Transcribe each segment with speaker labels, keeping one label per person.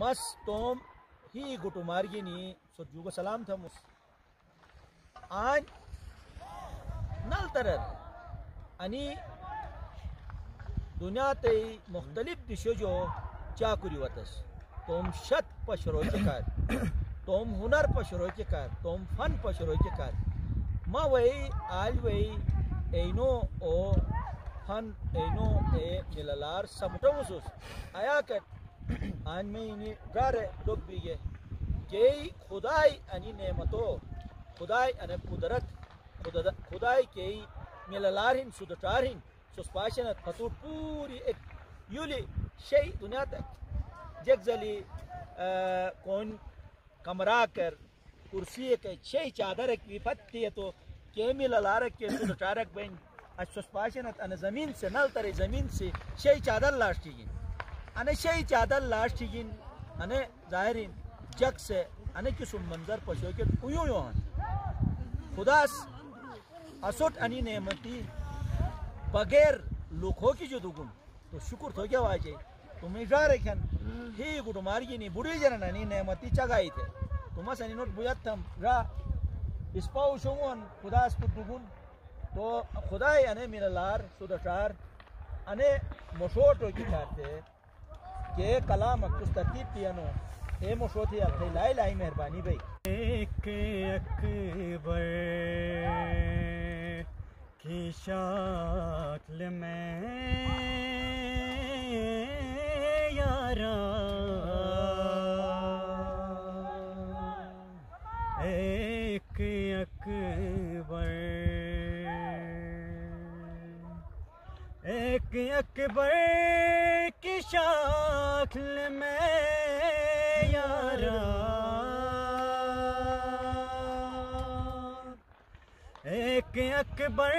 Speaker 1: मस तोम ही गुटु मार्गिनी सुजुग सलाम था मुस आज नल तरर आणि दुनिया ते मुख्तलिफ दिशो जो चाकुरी वतस तोम शत पशरो के कर तोम हुनर पशरो के कर तोम फन पशरो के कर मा वही आज वही एनो ओ फन एनो ए मिललार समटोसुस आया कर आज में इन्हें गारे लोग भी ये खुदाई अनि नेमतो खुदाई अने कुदरत खुदाई के मिललारिन सुदटारिन सुस्पाशन खतूट पूरी एक यूली शई दुनिया तक जगजली कौन कमरा कर कुर्सी के शई चादर एक विपत्ति है तो के मिललार के सुदटारक बन सुस्पाशन अने जमीन से नल तरे जमीन से शई चादर लास्टिगिन अने शई चादर लास्टिगिन अने जाहिरिन जग से अने किसुम मंजर पशो के उयो खुदास असोट अनि नेमती बगैर लुखो की जो दुगुन तो शुक्र तो क्या वाजे तुम्हें जा रखन ही गुड मार्गी नी बुढ़ी जन ननी नेमती चगाई थे तुम सनी नोट बुयतम रा इस्पाउ शोवन खुदास को दुगुन तो खुदाई अने मिललार सुदटार अने मोशोटो की करते के कलाम कुछ तरतीब पियानो ए मोशोती अखे लाई लाई मेहरबानी भाई
Speaker 2: एक अकबर की शक्ल में यारा एक अकबर की शक्ल में यारा एक अकबर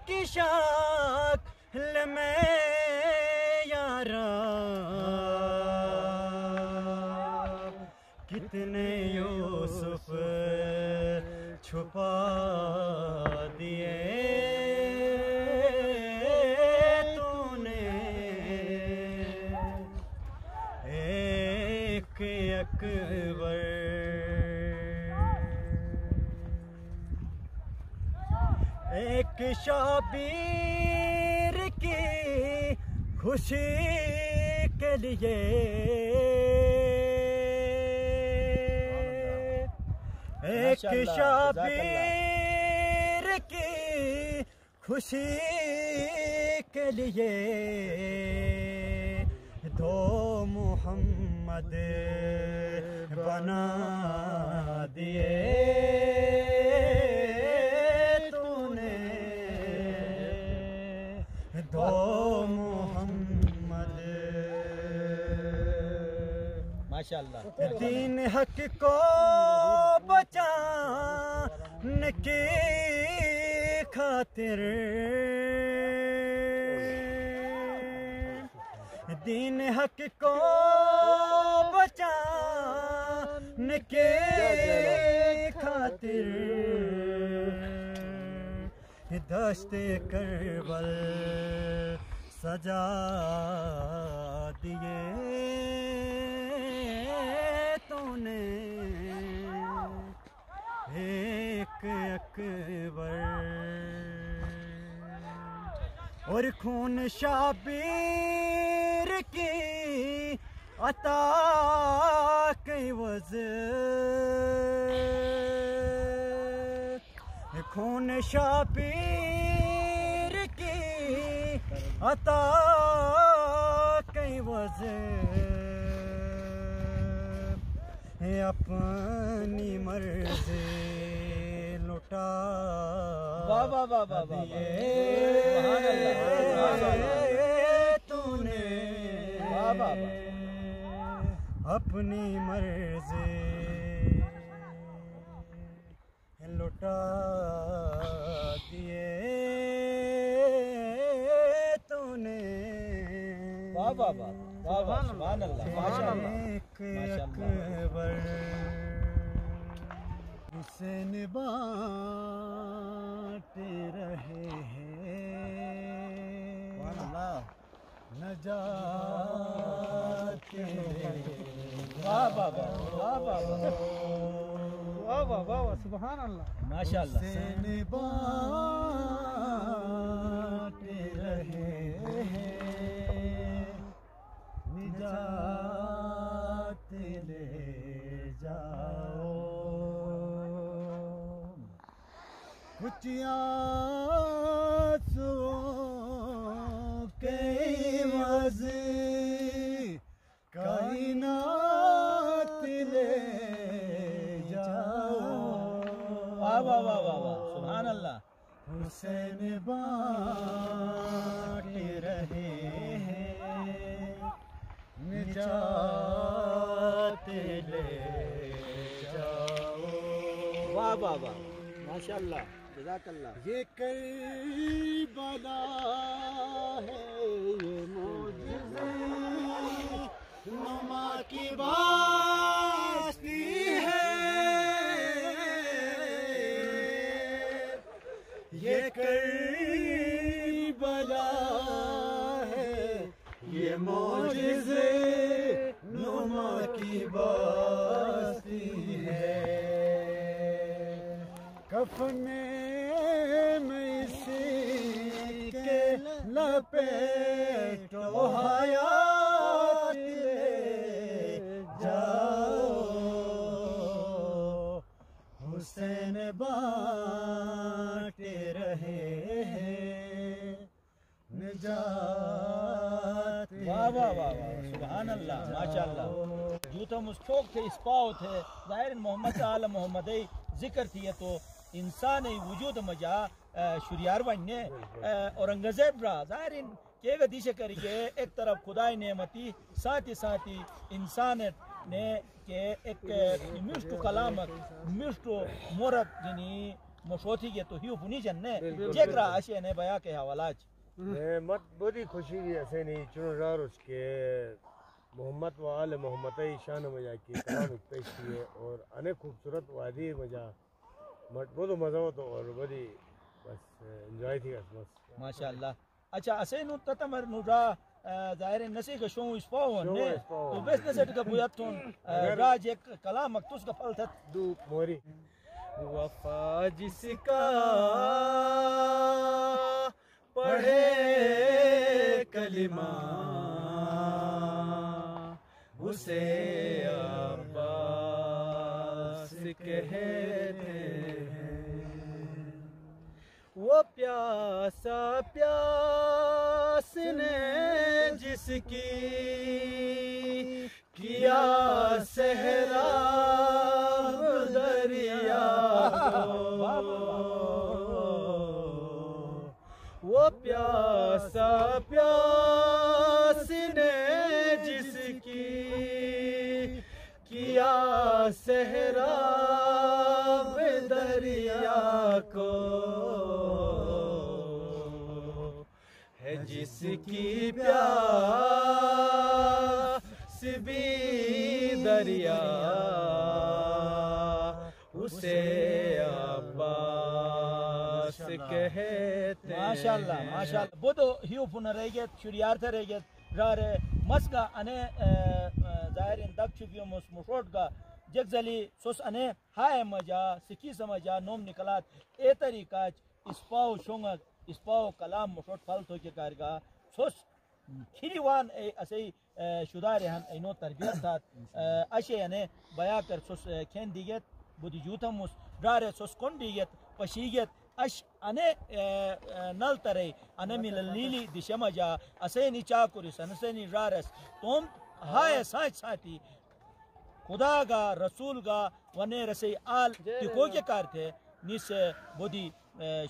Speaker 2: की शक्ल में यारा कितने यूसुफ छुपा दिए तूने एक अकबर एक शाबीर की खुशी के लिए एक शाबीर की खुशी के लिए दो मोहम्मद बना दिए दो मोहम्मद
Speaker 1: माशाअल्लाह
Speaker 2: दीन हक को बचाने की खातिर दीन हक को बचाने की खातिर दश्ते करबल सजा दिए तूने एक अकबर और खून शाबीर की अता के खून शाबीर की अता कई वज़े अपनी मर्ज़ी लुटा तूने अपनी मर्ज़ी लुटा दिए तूने एक अकबर हुसैन बांटे रहे हैं नजात के
Speaker 1: वाह वाह वाह वाह
Speaker 3: वाह वाह वाह वाह सुभान अल्लाह
Speaker 1: माशाअल्लाह।
Speaker 2: हुसैन बांट रहे हैं निजात ले जाओ कुछ आंसुओं के मज़े कायनात ले जाओ।
Speaker 1: वाह वाह वाह वाह वाह सुभान अल्लाह।
Speaker 2: हुसैन बांट रहे हैं निजात ले जाओ।
Speaker 1: वाह वाह वाह माशाअल्लाह जज़ाकल्लाह।
Speaker 2: ये करबला है ये मौजज़े नुमा की बास्ती है। ये करबला है ये मौजज़े नुमा की बास्ती है। कफन में इसी के लपेटो हयात ले जाओ। हुसैन बांट रहे हैं निजात।
Speaker 1: वाह वाह वाह वाह सुभान अल्लाह माशाअल्लाह। जूता मुस्कोक थे इस्पाव थे ज़ाहिर मोहम्मद आल मोहम्मद जिक्र थी तो इंसान वजूद मजा शुरियार बनने औरंगजेब रा ज़ाहिर के गदिश करके एक तरफ खुदाई नेमती साथ ही इंसान ने के एक मिष्टु कलामत मिष्टु मोरत जिनी मशोथी के तो ही बुनी जन्ने जेकरा आशे ने बया के हवालाज
Speaker 4: मत बड़ी खुशी की ऐसे नहीं चुनजार उसके मोहम्मद व आल मोहम्मद शान मजा की कलाम पेश किए और अनेक खूबसूरत वादी मजा मत बहुत मजा हो तो और बड़ी बस एंजॉय थी बस
Speaker 1: माशाअल्लाह। अच्छा असे नु ततमर नुरा ज़ाहिर नसे का शो इस्पाव ने तो बेस नसे का बुयातुन राज एक कलाम मक्तूस का फल था
Speaker 4: दू मोरी
Speaker 2: वफा जिसका पढ़े कलिमा उसे अब्बास कहते हैं। वो प्यासा प्यास ने जिसकी किया सहराब दरिया वो प्यासा प्यास ने जिसकी किया सहराब दरिया को है जिसकी प्यास भी दरिया उसे अब्बास कहते हैं।
Speaker 1: माशाअल्लाह माशाअल्लाह बोदो हियो पुन रहेगे शुरियार थे रहेगे रारे मस्का अने ज़ाहिर इन दब चुकियो मुशोट का जगजली सोस अने हाय मजा सिकी समझा नोम निकलात ए तरीका इस्पाव शोंग इस्पाव कलाम मुशोट फल तो के कारगा सोस खिरीवान ए असई शुदा रहन इनो तरबियत साथ अशे अने बया कर सोस खेन दिगत बुदी जूता मुस रारे सोस कोन दिगत पशीगत अश अने नल तरे अने मिललीली दिशमजा असे नीचा कुरिस अनसे नी रारस तुम हाय साथ साथी खुदा गा रसूल गा वने रसे आल तिको के कार थे निस बोदी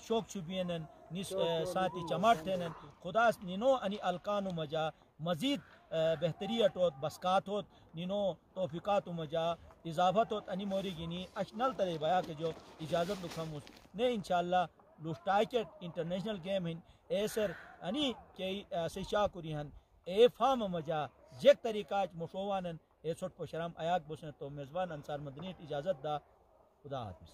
Speaker 1: शोक छुबियनन निस साथी चमाट थेनन खुदा निनो अनि अलकानु मजा मजीद बेहतरी अटोत बसकात होत निनो तौफिकात मजा इजाफत होत अनि मोरी गिनी अशनल तरे बया के जो इजाजत लुखमुस ने इंशाअल्लाह लुस्टाइकेट इंटरनेशनल गेम हिन एसर अनि के से शाकुरिहन ए फाम मजा जेक तरीका मुशोवानन ए सोट पशराम आयात बोसन तो मेजबान अंसार मदनी इजाजत दा खुदा हाफिज।